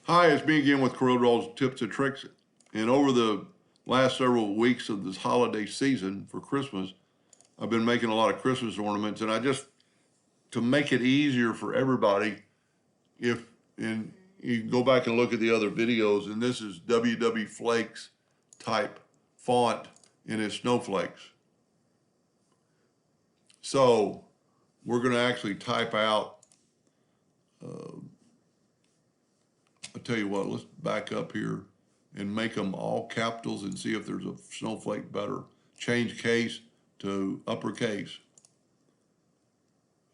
Hi, it's me again with Corel Tips and Tricks. And over the last several weeks of this holiday season for Christmas, I've been making a lot of Christmas ornaments. And to make it easier for everybody, and you can go back and look at the other videos, and this is Flakes type font in its Snowflakes. So we're going to actually type out, I'll tell you what, let's back up here and make them all capitals and see if there's a snowflake better. Change case to uppercase.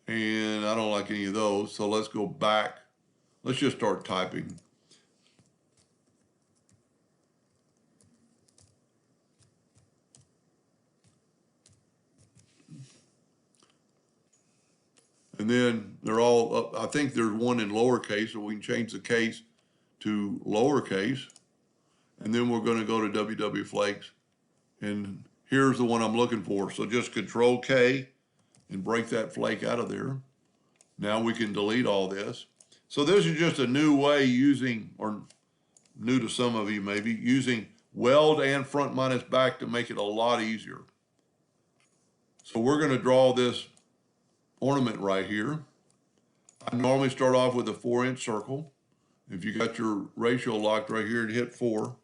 And I don't like any of those, so let's go back. Let's just start typing. And then they're all up. I think there's one in lowercase, so we can change the case to lowercase. And then we're going to go to Flakes. And here's the one I'm looking for. So just Control K and break that flake out of there. Now we can delete all this. So this is just a new way using, or new to some of you maybe, using Weld and front minus back to make it a lot easier. So we're going to draw this ornament right here. I normally start off with a 4-inch circle. If you got your ratio locked right here and hit 4,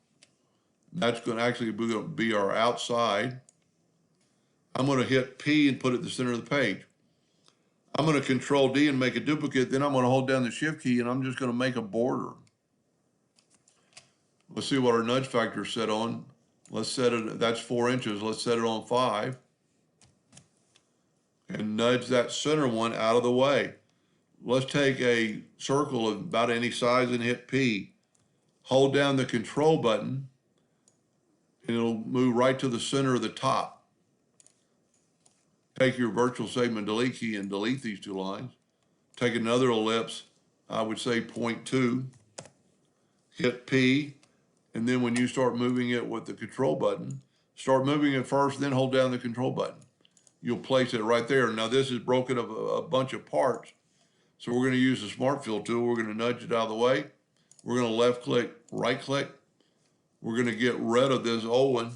that's going to actually be our outside. I'm going to hit P and put it at the center of the page. I'm going to Control D and make a duplicate. Then I'm going to hold down the Shift key and I'm just going to make a border. Let's see what our nudge factor is set on. Let's set it, that's 4 inches. Let's set it on 5. And nudge that center one out of the way. Let's take a circle of about any size and hit P. Hold down the Control button and it'll move right to the center of the top. Take your virtual segment delete key and delete these two lines. Take another ellipse, I would say 0.2, hit P, and then when you start moving it with the Control button, start moving it first, then hold down the Control button. You'll place it right there. Now this is broken up a bunch of parts, so we're going to use the Smart Fill tool. We're going to nudge it out of the way. We're going to left click, right click. We're going to get rid of this old one,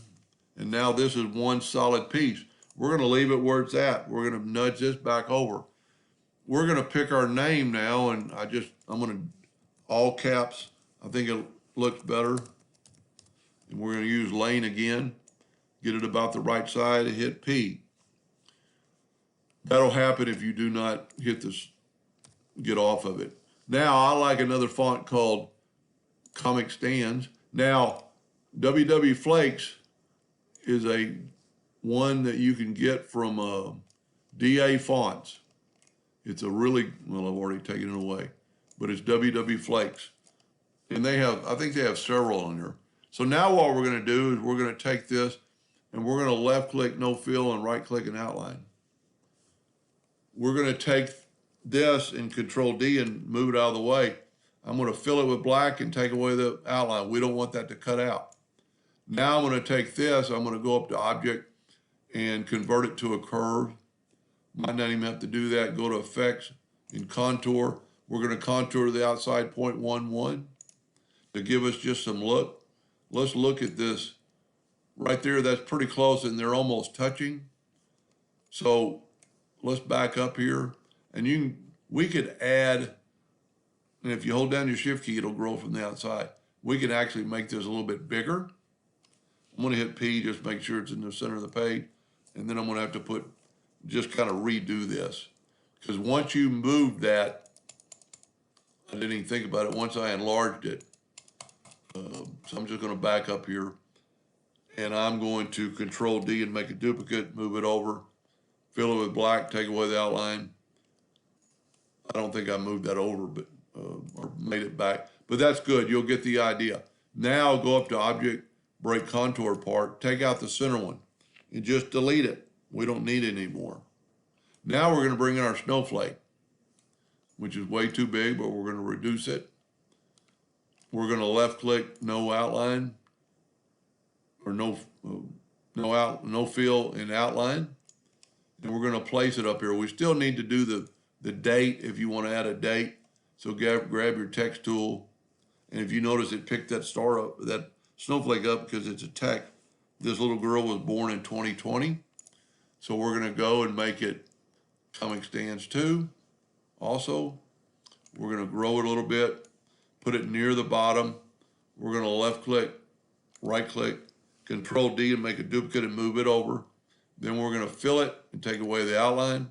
and now this is one solid piece. We're going to leave it where it's at. We're going to nudge this back over. We're going to pick our name now, and I'm going to all caps. I think it looks better. And we're going to use lane again. Get it about the right side and hit P. That'll happen if you do not hit this, get off of it. Now, I like another font called Comic Sans. Now, Flakes is a one that you can get from DA Fonts. It's a really, well, I've already taken it away, but it's Flakes. And I think they have several on there. So now what we're going to do is we're going to take this and we're going to left click no fill and right click and outline. We're going to take this and Control D and move it out of the way. I'm going to fill it with black and take away the outline. We don't want that to cut out. Now I'm going to take this, I'm going to go up to Object and convert it to a curve. Might not even have to do that. Go to Effects and Contour. We're going to contour the outside 0.11 to give us just some look. Let's look at this right there. That's pretty close and they're almost touching. So let's back up here and we could add, and if you hold down your Shift key, it'll grow from the outside. We can actually make this a little bit bigger. I'm going to hit P, just make sure it's in the center of the page. And then I'm going to have to just kind of redo this. Because once you moved that, I didn't even think about it, once I enlarged it. So I'm just going to back up here. And I'm going to Control D and make a duplicate, move it over, fill it with black, take away the outline. I don't think I moved that over, but or made it back. But that's good, you'll get the idea. Now go up to Object, break contour part, take out the center one, and just delete it. We don't need it anymore. Now we're going to bring in our snowflake, which is way too big, but we're going to reduce it. We're going to left click, no outline, or no fill in outline. And we're going to place it up here. We still need to do the date if you want to add a date. So grab your text tool And if you notice, it picked that star up, that snowflake up because it's a tech. This little girl was born in 2020. So we're going to go and make it comic stands 2. Also, we're going to grow it a little bit, put it near the bottom. We're going to left click, right click, Control D and make a duplicate and move it over. Then we're going to fill it and take away the outline.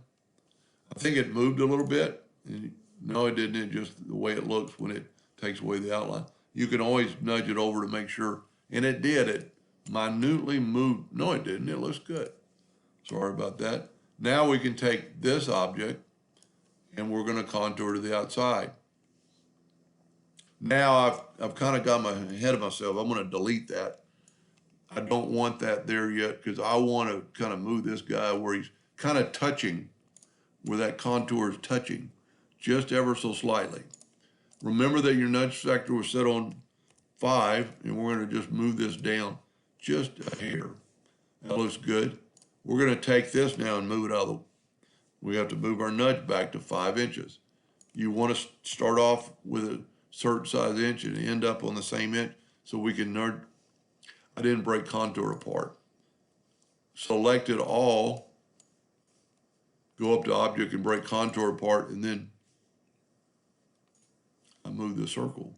I think it moved a little bit. No, it didn't. It's just the way it looks when it takes away the outline. You can always nudge it over to make sure. And it did. It minutely moved. No, it didn't. It looks good. Sorry about that. Now we can take this object and we're going to contour to the outside. Now I've kind of got my ahead of myself. I'm going to delete that. I don't want that there yet because I want to kind of move this guy where he's kind of touching, where that contour is touching, just ever so slightly. Remember that your nudge factor was set on 5, and we're going to just move this down just a hair. That looks good. We're going to take this now and move it out of the, we have to move our nudge back to 5 inches. You want to start off with a certain size inch and end up on the same inch so we can nudge. I didn't break contour apart. Select it all, go up to object and break contour apart, and then I move the circle.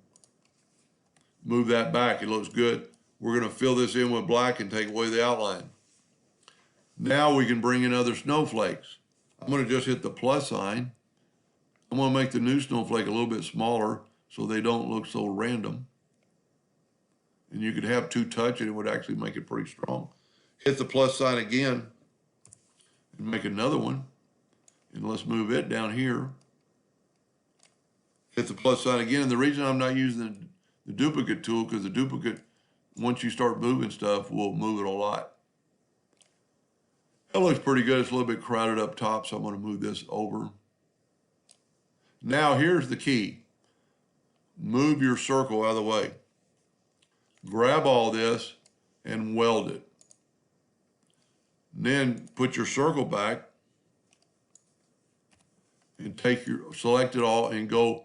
Move that back, it looks good. We're going to fill this in with black and take away the outline. Now we can bring in other snowflakes. I'm going to just hit the plus sign. I'm going to make the new snowflake a little bit smaller so they don't look so random. And you could have 2 touch and it would actually make it pretty strong. Hit the plus sign again and make another one. And let's move it down here. Hit the plus sign again. And the reason I'm not using the duplicate tool, because the duplicate, once you start moving stuff, will move it a lot. That looks pretty good. It's a little bit crowded up top, so I'm going to move this over. Now here's the key. Move your circle out of the way. Grab all this and weld it. And then put your circle back and take your, select it all and go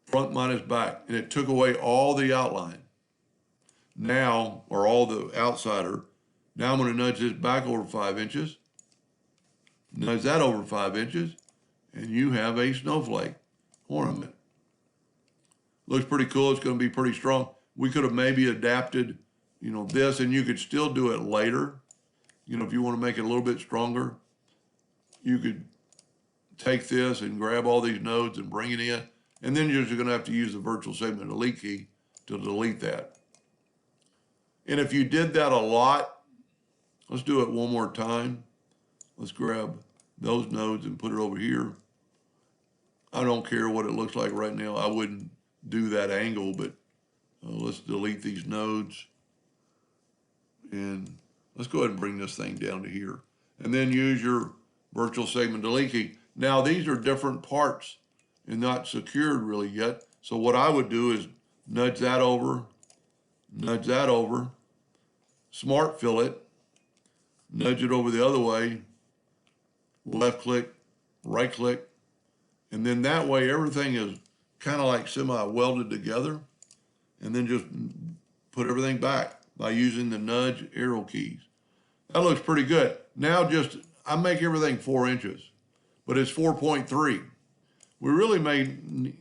front minus back. And it took away all the outline. Now, or all the outsider. Now I'm going to nudge this back over 5 inches. Nudge that over 5 inches. And you have a snowflake ornament. Looks pretty cool. It's going to be pretty strong. We could have maybe adapted, you know, this, and you could still do it later. You know, if you want to make it a little bit stronger, you could take this and grab all these nodes and bring it in. And then you're just going to have to use the virtual segment delete key to delete that. And if you did that a lot, let's do it one more time. Let's grab those nodes and put it over here. I don't care what it looks like right now. I wouldn't do that angle, but let's delete these nodes. And let's go ahead and bring this thing down to here. And then use your virtual segment delete key. Now these are different parts and not secured really yet. So what I would do is nudge that over, smart fill it, nudge it over the other way, left click, right click, and then that way everything is kind of like semi-welded together, and then just put everything back by using the nudge arrow keys. That looks pretty good. Now just, I make everything 4 inches, but it's 4.3. We really made,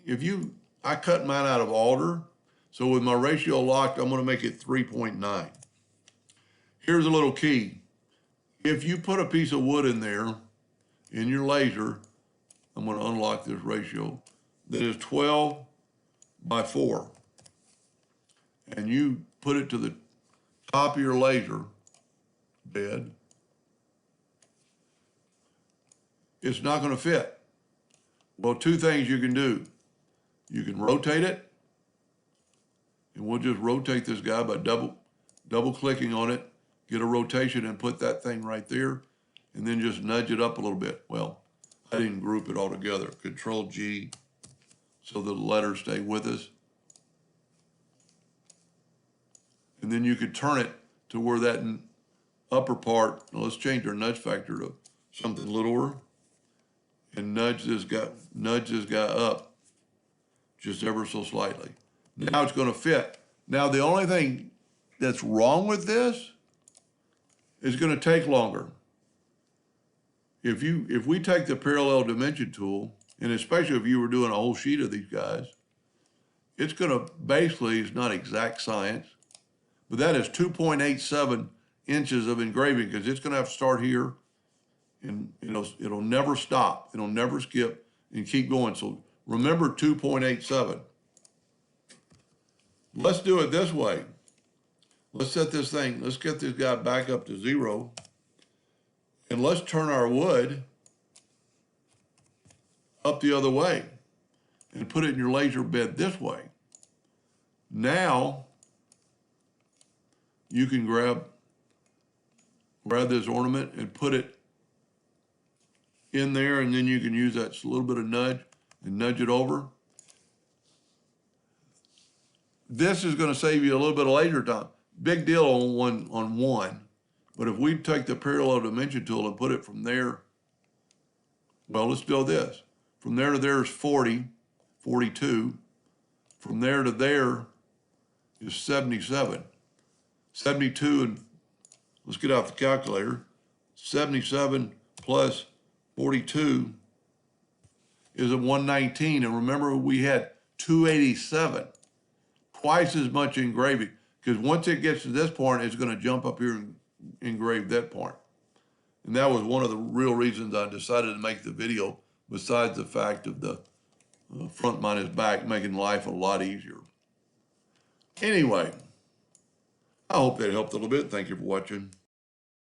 I cut mine out of alder, so with my ratio locked, I'm gonna make it 3.9. Here's a little key. If you put a piece of wood in there, in your laser, I'm gonna unlock this ratio, that is 12 by 4. And you put it to the top of your laser bed, it's not gonna fit. Well, 2 things you can do. You can rotate it, and we'll just rotate this guy by double clicking on it, get a rotation and put that thing right there, and then just nudge it up a little bit. Well, I didn't group it all together. Control G, so the letters stay with us. And then you could turn it to where that upper part, let's change our nudge factor to something littler, and nudge this guy up just ever so slightly. Now it's going to fit. Now the only thing that's wrong with this is going to take longer. If we take the parallel dimension tool, and especially if you were doing a whole sheet of these guys, it's going to basically, it's not exact science, but that is 2.87 inches of engraving, because it's going to have to start here, and it'll never stop. It'll never skip and keep going. So remember 2.87. Let's do it this way. Let's set this thing, let's get this guy back up to 0. And let's turn our wood up the other way and put it in your laser bed this way. Now you can grab this ornament and put it in there, and then you can use that little bit of nudge and nudge it over. This is going to save you a little bit of laser time. Big deal on one. But if we take the parallel dimension tool and put it from there, well, let's do this. From there to there is 40, 42. From there to there is 77. 72, and let's get out the calculator. 77 plus 42 is a 119. And remember, we had 287. Twice as much engraving. Because once it gets to this point, it's going to jump up here and engrave that part. And that was one of the real reasons I decided to make the video, besides the fact of the front minus back, making life a lot easier. Anyway, I hope that helped a little bit. Thank you for watching.